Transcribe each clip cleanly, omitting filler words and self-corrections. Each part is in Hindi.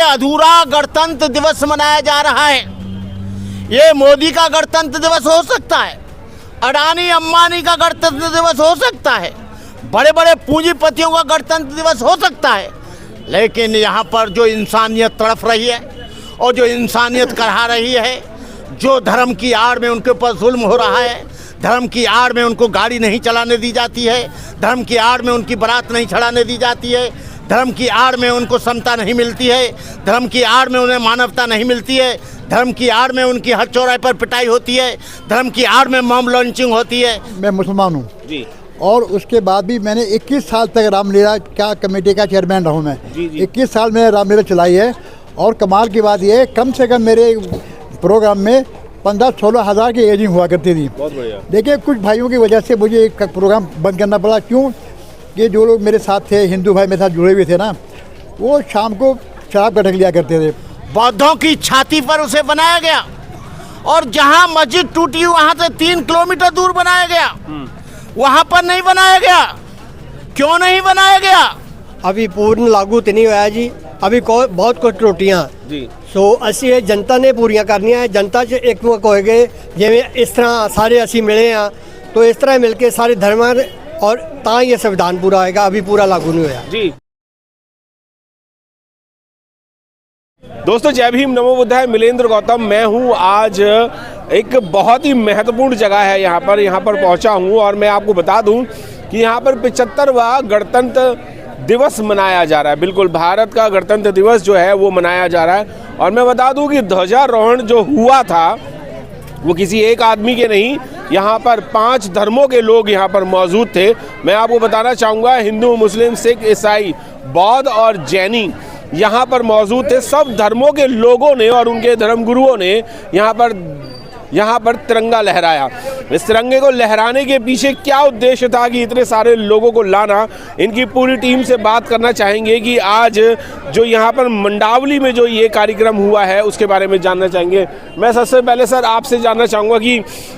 अधूरा गणतंत्र दिवस मनाया जा रहा है। ये मोदी का गणतंत्र दिवस हो सकता है, अडानी अंबानी का गणतंत्र दिवस हो सकता है, बड़े बड़े पूंजीपतियों का गणतंत्र दिवस हो सकता है, लेकिन यहाँ पर जो इंसानियत तड़प रही है और जो इंसानियत करहा रही है, जो धर्म की आड़ में उनके ऊपर जुल्म हो रहा है, धर्म की आड़ में उनको गाड़ी नहीं चलाने दी जाती है, धर्म की आड़ में उनकी बारात नहीं चढ़ाने दी जाती है, धर्म की आड़ में उनको समता नहीं मिलती है, धर्म की आड़ में उन्हें मानवता नहीं मिलती है, धर्म की आड़ में उनकी हर चौराहे पर पिटाई होती है, धर्म की आड़ में मॉब लॉन्चिंग होती है। मैं मुसलमान हूँ जी, और उसके बाद भी मैंने 21 साल तक रामलीला का कमेटी का चेयरमैन रहा हूँ मैं। 21 साल मैंने रामलीला चलाई है। और कमाल की बात यह है, कम से कम मेरे प्रोग्राम में 15-16 हज़ार की एजिंग हुआ करती थी। बहुत बढ़िया। देखिए, कुछ भाइयों की वजह से मुझे एक प्रोग्राम बंद करना पड़ा। क्यों? कि जो लोग मेरे साथ थे, हिंदू भाई मेरे साथ जुड़े हुए थे ना, वो शाम को शराब गटक लिया करते थे। बौद्धों की छाती पर उसे बनाया गया, और जहां मस्जिद टूटी वहां से 3 किलोमीटर दूर बनाया गया, वहां पर नहीं बनाया गया। क्यों नहीं बनाया गया? अभी पूर्ण लागू तो नहीं होया जी, अभी बहुत कुछ त्रुटियां जी। सो असी जनता ने पूरियां करनियां है। जनता च एकमत हो गए, जिवें इस तरह सारे असी मिले हाँ, तो इस तरह मिलके सारे धर्म और ता ये संविधान पूरा होएगा। अभी पूरा लागू नहीं होया जी। दोस्तों जय भीम, नमो बुद्धाय। मिलेंद्र गौतम मैं हूँ। आज एक बहुत ही महत्वपूर्ण जगह है यहाँ पर पहुँचा हूँ, और मैं आपको बता दूँ कि यहाँ पर 75वां गणतंत्र दिवस मनाया जा रहा है। बिल्कुल, भारत का गणतंत्र दिवस जो है वो मनाया जा रहा है। और मैं बता दूँ कि ध्वजारोहण जो हुआ था वो किसी एक आदमी के नहीं, यहाँ पर 5 धर्मों के लोग यहाँ पर मौजूद थे। मैं आपको बताना चाहूँगा, हिंदू, मुस्लिम, सिख, ईसाई, बौद्ध और जैनी यहाँ पर मौजूद थे। सब धर्मों के लोगों ने और उनके धर्मगुरुओं ने यहाँ पर तिरंगा लहराया। इस तिरंगे को लहराने के पीछे क्या उद्देश्य था कि इतने सारे लोगों को लाना, इनकी पूरी टीम से बात करना चाहेंगे कि आज जो यहाँ पर मंडावली में जो ये कार्यक्रम हुआ है उसके बारे में जानना चाहेंगे। मैं सबसे पहले सर आपसे जानना चाहूँगा कि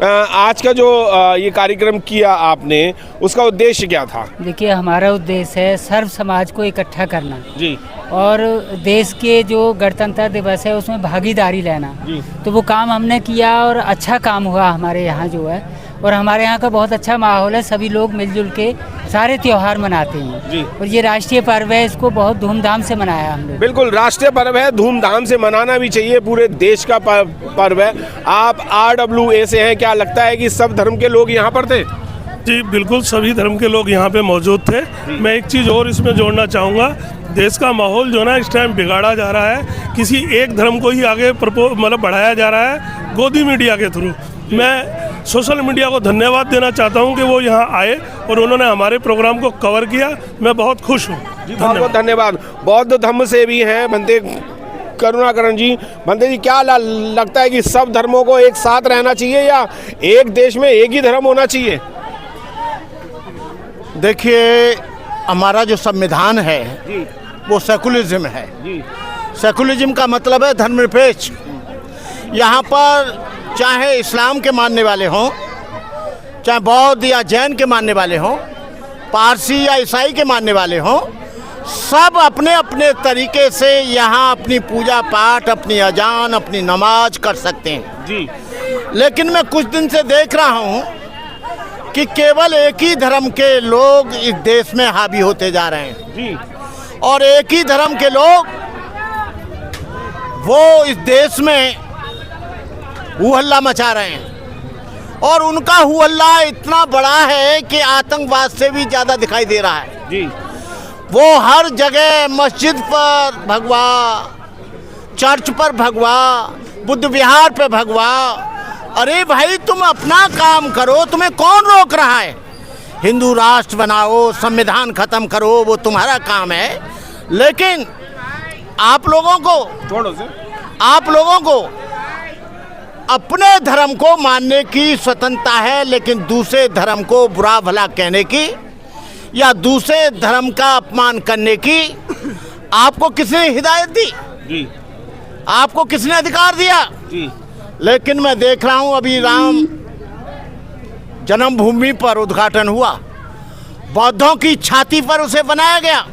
आज का जो ये कार्यक्रम किया आपने, उसका उद्देश्य क्या था? देखिए, हमारा उद्देश्य है सर्व समाज को इकट्ठा करना जी, और देश के जो गणतंत्र दिवस है उसमें भागीदारी लेना। तो वो काम हमने किया और अच्छा काम हुआ हमारे यहाँ जो है। और हमारे यहाँ का बहुत अच्छा माहौल है, सभी लोग मिलजुल के सारे त्योहार मनाते हैं जी। और ये राष्ट्रीय पर्व है, इसको बहुत धूमधाम से मनाया हम लोग। बिल्कुल, राष्ट्रीय पर्व है, धूमधाम से मनाना भी चाहिए, पूरे देश का पर्व है। आप RWA से हैं, क्या लगता है कि सब धर्म के लोग यहाँ पर थे? जी बिल्कुल, सभी धर्म के लोग यहाँ पे मौजूद थे। मैं एक चीज़ और इसमें जोड़ना चाहूँगा, देश का माहौल जो ना इस टाइम बिगाड़ा जा रहा है, किसी एक धर्म को ही आगे बढ़ाया जा रहा है गोदी मीडिया के थ्रू। मैं सोशल मीडिया को धन्यवाद देना चाहता हूँ कि वो यहाँ आए और उन्होंने हमारे प्रोग्राम को कवर किया। मैं बहुत खुश हूँ। बहुत बहुत धन्यवाद। बौद्ध धर्म से भी हैं बंदे करुणाकरण जी। बंदे जी, क्या लगता है कि सब धर्मों को एक साथ रहना चाहिए या एक देश में एक ही धर्म होना चाहिए? देखिए, हमारा जो संविधान है वो सेकुलरिज्म है। सेकुलरिज्म का मतलब है धर्मनिरपेक्ष। यहाँ पर चाहे इस्लाम के मानने वाले हों, चाहे बौद्ध या जैन के मानने वाले हों, पारसी या ईसाई के मानने वाले हों, सब अपने अपने तरीके से यहाँ अपनी पूजा पाठ, अपनी अजान, अपनी नमाज कर सकते हैं जी। लेकिन मैं कुछ दिन से देख रहा हूँ कि केवल एक ही धर्म के लोग इस देश में हावी होते जा रहे हैं जी। और एक ही धर्म के लोग वो इस देश में हुहल्ला मचा रहे हैं, और उनका हुहल्ला इतना बड़ा है कि आतंकवाद से भी ज़्यादा दिखाई दे रहा है जी। वो हर जगह मस्जिद पर भगवा, चर्च पर भगवा, बुद्ध विहार पे भगवा। अरे भाई, तुम अपना काम करो, तुम्हें कौन रोक रहा है? हिंदू राष्ट्र बनाओ, संविधान खत्म करो, वो तुम्हारा काम है। लेकिन आप लोगों को अपने धर्म को मानने की स्वतंत्रता है, लेकिन दूसरे धर्म को बुरा भला कहने की या दूसरे धर्म का अपमान करने की आपको किसने हिदायत दी जी? आपको किसने अधिकार दिया जी? लेकिन मैं देख रहा हूं, अभी राम जन्मभूमि पर उद्घाटन हुआ, बौद्धों की छाती पर उसे बनाया गया,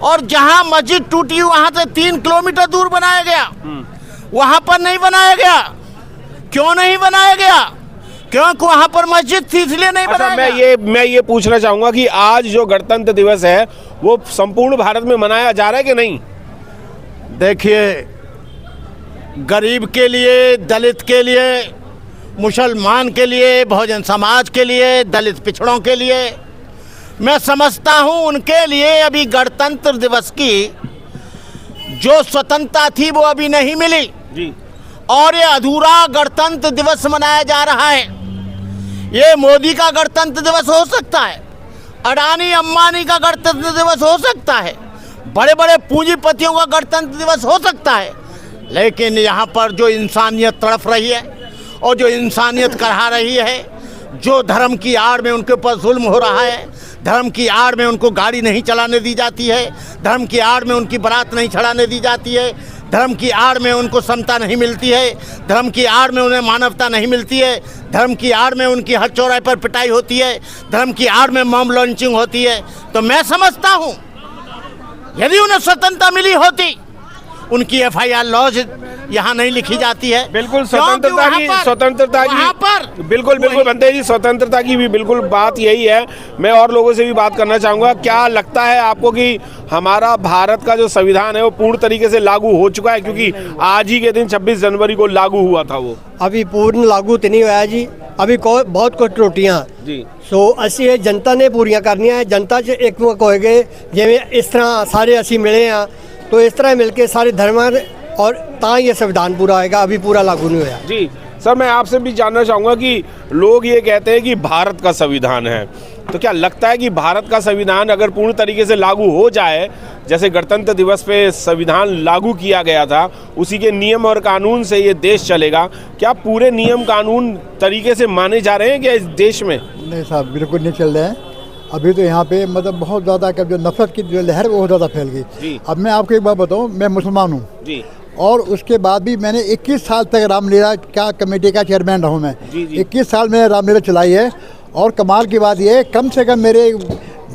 और जहां मस्जिद टूटी वहां से 3 किलोमीटर दूर बनाया गया, वहां पर नहीं बनाया गया। क्यों नहीं बनाया गया? क्योंकि वहां पर मस्जिद थी इसलिए नहीं बनाया गया। मैं ये पूछना चाहूंगा कि आज जो गणतंत्र दिवस है वो संपूर्ण भारत में मनाया जा रहा है कि नहीं? देखिए, गरीब के लिए, दलित के लिए, मुसलमान के लिए, बहुजन समाज के लिए, दलित पिछड़ों के लिए, मैं समझता हूं उनके लिए अभी गणतंत्र दिवस की जो स्वतंत्रता थी वो अभी नहीं मिली जी। और ये अधूरा गणतंत्र दिवस मनाया जा रहा है। ये मोदी का गणतंत्र दिवस हो सकता है, अडानी अंबानी का गणतंत्र दिवस हो सकता है, बड़े बड़े पूंजीपतियों का गणतंत्र दिवस हो सकता है, लेकिन यहाँ पर जो इंसानियत तड़प रही है और जो इंसानियत करहा रही है, जो धर्म की आड़ में उनके ऊपर जुल्म हो रहा है, धर्म की आड़ में उनको गाड़ी नहीं चलाने दी जाती है, धर्म की आड़ में उनकी बारात नहीं चढ़ाने दी जाती है, धर्म की आड़ में उनको समता नहीं मिलती है, धर्म की आड़ में उन्हें मानवता नहीं मिलती है, धर्म की आड़ में उनकी हर चौराहे पर पिटाई होती है, धर्म की आड़ में मॉब लॉन्चिंग होती है, तो मैं समझता हूँ यदि उन्हें स्वतंत्रता मिली होती, उनकी FIR लॉज यहाँ नहीं लिखी जाती है। बिल्कुल स्वतंत्रता की बिल्कुल बनते जी, स्वतंत्रता की भी बिल्कुल बात यही है। मैं और लोगों से भी बात करना चाहूँगा। क्या लगता है आपको कि हमारा भारत का जो संविधान है वो पूर्ण तरीके से लागू हो चुका है? क्योंकि आज ही के दिन 26 जनवरी को लागू हुआ था वो। अभी पूर्ण लागू तो नहीं होया जी, अभी बहुत कुछ त्रुटियां जी। सो ਅਸੀਂ ਇਹ जनता ने पूरियां करनियां है। जनता 'ਚ एकमत होएगे जिवें इस तरह सारे ਅਸੀਂ मिले हाँ, तो इस तरह मिलके सारे धर्म और ता ये संविधान पूरा होएगा। अभी पूरा लागू नहीं होया जी। सर, मैं आपसे भी जानना चाहूँगा कि लोग ये कहते हैं कि भारत का संविधान है, तो क्या लगता है कि भारत का संविधान अगर पूर्ण तरीके से लागू हो जाए, जैसे गणतंत्र दिवस पे संविधान लागू किया गया था, उसी के नियम और कानून से ये देश चलेगा? क्या पूरे नियम कानून तरीके से माने जा रहे हैं क्या इस देश में? नहीं साहब, बिल्कुल नहीं चल रहे हैं। अभी तो यहाँ पे मतलब बहुत ज़्यादा जो नफरत की जो लहर बहुत ज़्यादा फैल गई। अब मैं आपको एक बात बताऊँ, मैं मुसलमान हूँ जी, और उसके बाद भी मैंने 21 साल तक रामलीला का कमेटी का चेयरमैन रहा हूँ मैं। 21 साल मैंने रामलीला चलाई है, और कमाल की बात ये है, कम से कम मेरे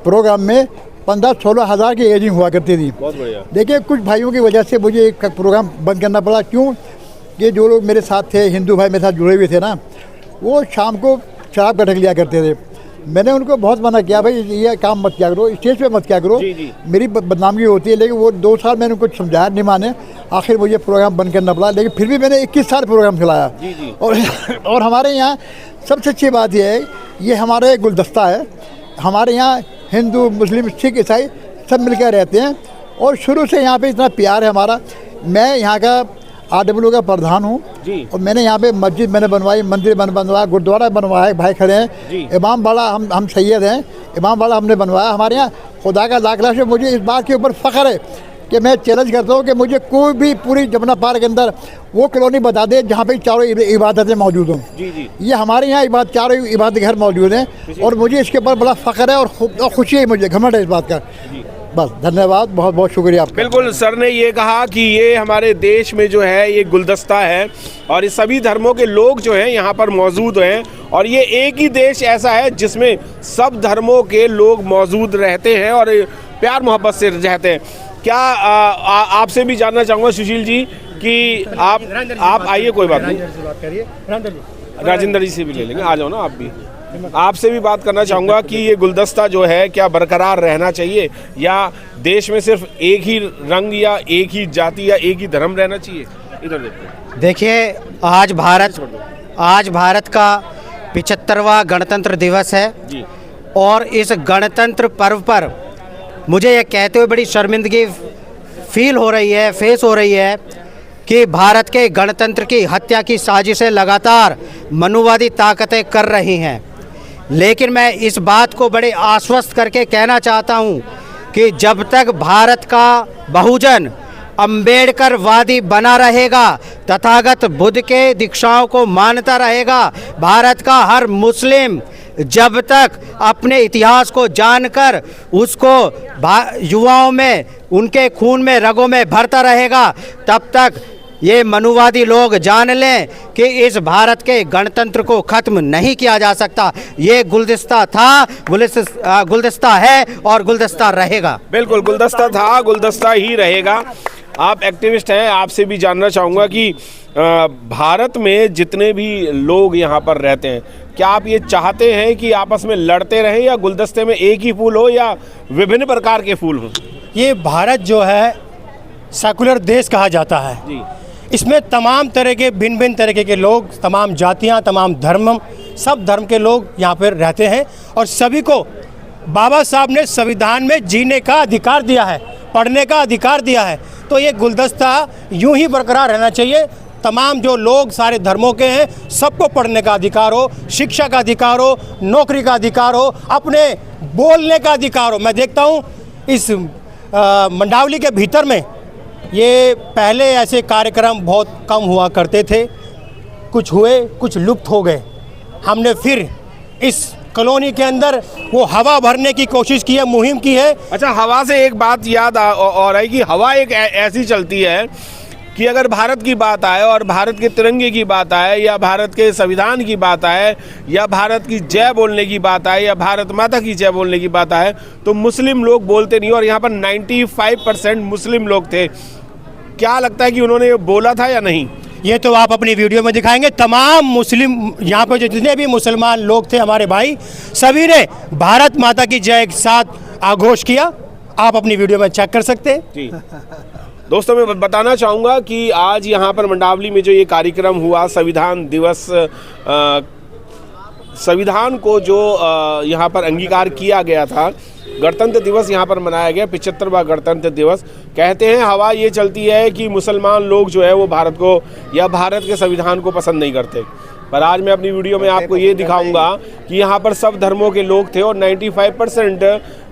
प्रोग्राम में 15-16 हज़ार की एजिंग हुआ करती थी। बहुत बढ़िया। देखिए, कुछ भाइयों की वजह से मुझे एक प्रोग्राम बंद करना पड़ा। क्यों? कि जो लोग मेरे साथ थे, हिंदू भाई मेरे साथ जुड़े हुए थे ना, वो शाम को शराब का ढक लिया करते थे। मैंने उनको बहुत मना किया, भाई ये काम मत किया करो, स्टेज पे मत किया करो, मेरी बदनामी होती है। लेकिन वो 2 साल मैंने उनको समझाया, नहीं माने, आखिर मुझे प्रोग्राम बंद करना पड़ा। लेकिन फिर भी मैंने 21 साल प्रोग्राम चलाया। और हमारे यहाँ सबसे अच्छी बात यह है, ये हमारे गुलदस्ता है। हमारे यहाँ हिंदू, मुस्लिम, सिख, ईसाई सब मिलकर रहते हैं, और शुरू से यहाँ पे इतना प्यार है हमारा। मैं यहाँ का RW का प्रधान हूँ, और मैंने यहाँ पे मस्जिद मैंने बनवाई, मंदिर बनवाया, गुरुद्वारा बनवाया, भाई खड़े हैं, इमाम बाड़ा हम सैयद हैं, इमाम बाड़ा हमने बनवाया। हमारे यहाँ खुदा का लाख लाख से मुझे इस बात के ऊपर फ़ख्र है कि मैं चैलेंज करता हूँ कि मुझे कोई भी पूरी जमुना पार के अंदर वो कॉलोनी बता दे जहाँ पे चारों इबादतें मौजूद हों। ये हमारे यहाँ चारों इबादत घर मौजूद हैं, और मुझे इसके ऊपर बड़ा फ़ख्र है और खुशी है, मुझे घमंड है इस बात का। बस, धन्यवाद, बहुत बहुत शुक्रिया आपका। बिल्कुल, सर ने ये कहा कि ये हमारे देश में जो है ये गुलदस्ता है, और ये सभी धर्मों के लोग जो हैं यहाँ पर मौजूद हैं, और ये एक ही देश ऐसा है जिसमें सब धर्मों के लोग मौजूद रहते हैं और प्यार मोहब्बत से रहते हैं। क्या आपसे भी जानना चाहूँगा सुशील जी कि आप आइए, कोई बात नहीं, राजेंद्र जी से भी ले लेंगे, आ जाओ ना आप भी। आपसे भी बात करना चाहूँगा कि ये गुलदस्ता जो है क्या बरकरार रहना चाहिए, या देश में सिर्फ एक ही रंग या एक ही जाति या एक ही धर्म रहना चाहिए? इधर देखिए, आज भारत का 75वां गणतंत्र दिवस है जी। और इस गणतंत्र पर्व पर मुझे ये कहते हुए बड़ी शर्मिंदगी फील हो रही है, फेस हो रही है कि भारत के गणतंत्र की हत्या की साजिशें लगातार मनुवादी ताकतें कर रही हैं। लेकिन मैं इस बात को बड़े आश्वस्त करके कहना चाहता हूं कि जब तक भारत का बहुजन अम्बेडकरवादी बना रहेगा, तथागत बुद्ध के दीक्षाओं को मानता रहेगा, भारत का हर मुस्लिम जब तक अपने इतिहास को जानकर उसको युवाओं में, उनके खून में, रगों में भरता रहेगा, तब तक ये मनुवादी लोग जान लें कि इस भारत के गणतंत्र को खत्म नहीं किया जा सकता। ये गुलदस्ता था, गुलदस्ता है और गुलदस्ता रहेगा। बिल्कुल, गुलदस्ता था, गुलदस्ता ही रहेगा। आप एक्टिविस्ट हैं, आपसे भी जानना चाहूँगा कि भारत में जितने भी लोग यहाँ पर रहते हैं, क्या आप ये चाहते हैं कि आपस में लड़ते रहें या गुलदस्ते में एक ही फूल हो या विभिन्न प्रकार के फूल हों? ये भारत जो है सेकुलर देश कहा जाता है जी। इसमें तमाम तरह के भिन्न तरीके के लोग, तमाम जातियाँ, तमाम धर्म, सब धर्म के लोग यहाँ पर रहते हैं और सभी को बाबा साहब ने संविधान में जीने का अधिकार दिया है, पढ़ने का अधिकार दिया है। तो ये गुलदस्ता यूं ही बरकरार रहना चाहिए। तमाम जो लोग सारे धर्मों के हैं, सबको पढ़ने का अधिकार हो, शिक्षा का अधिकार हो, नौकरी का अधिकार हो, अपने बोलने का अधिकार हो। मैं देखता हूँ इस मंडावली के भीतर में ये पहले ऐसे कार्यक्रम बहुत कम हुआ करते थे, कुछ हुए, कुछ लुप्त हो गए। हमने फिर इस कॉलोनी के अंदर वो हवा भरने की कोशिश की है, मुहिम की है। अच्छा, हवा से एक बात याद और आई कि हवा एक ऐसी चलती है कि अगर भारत की बात आए और भारत के तिरंगे की बात आए या भारत के संविधान की बात आए या भारत की जय बोलने की बात आए या भारत माता की जय बोलने की बात आए तो मुस्लिम लोग बोलते नहीं। और यहाँ पर 95% मुस्लिम लोग थे। क्या लगता है कि उन्होंने ये बोला था या नहीं? ये तो आप अपनी वीडियो में दिखाएंगे। तमाम मुस्लिम यहाँ पर जितने भी मुसलमान लोग थे हमारे भाई, सभी ने भारत माता की जय के साथ आघोष किया। आप अपनी वीडियो में चेक कर सकते हैं। जी दोस्तों, मैं बताना चाहूँगा कि आज यहाँ पर मंडावली में जो ये कार्यक्रम हुआ, संविधान दिवस, संविधान को जो यहाँ पर अंगीकार किया गया था, गणतंत्र दिवस यहाँ पर मनाया गया, 75वां गणतंत्र दिवस। कहते हैं हवा ये चलती है कि मुसलमान लोग जो है वो भारत को या भारत के संविधान को पसंद नहीं करते। पर आज मैं अपनी वीडियो में आपको ये दिखाऊंगा कि यहाँ पर सब धर्मों के लोग थे और 95%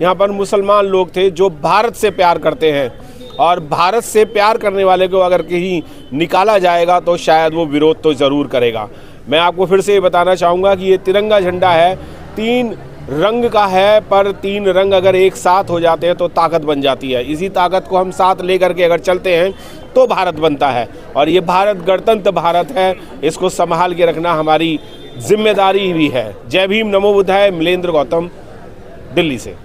यहाँ पर मुसलमान लोग थे जो भारत से प्यार करते हैं। और भारत से प्यार करने वाले को अगर कहीं निकाला जाएगा तो शायद वो विरोध तो ज़रूर करेगा। मैं आपको फिर से ये बताना चाहूँगा कि ये तिरंगा झंडा है, 3 रंग का है, पर 3 रंग अगर एक साथ हो जाते हैं तो ताकत बन जाती है। इसी ताकत को हम साथ लेकर के अगर चलते हैं तो भारत बनता है। और ये भारत गणतंत्र भारत है, इसको संभाल के रखना हमारी जिम्मेदारी भी है। जय भीम, नमो बुद्धाय। मिलेंद्र गौतम, दिल्ली से।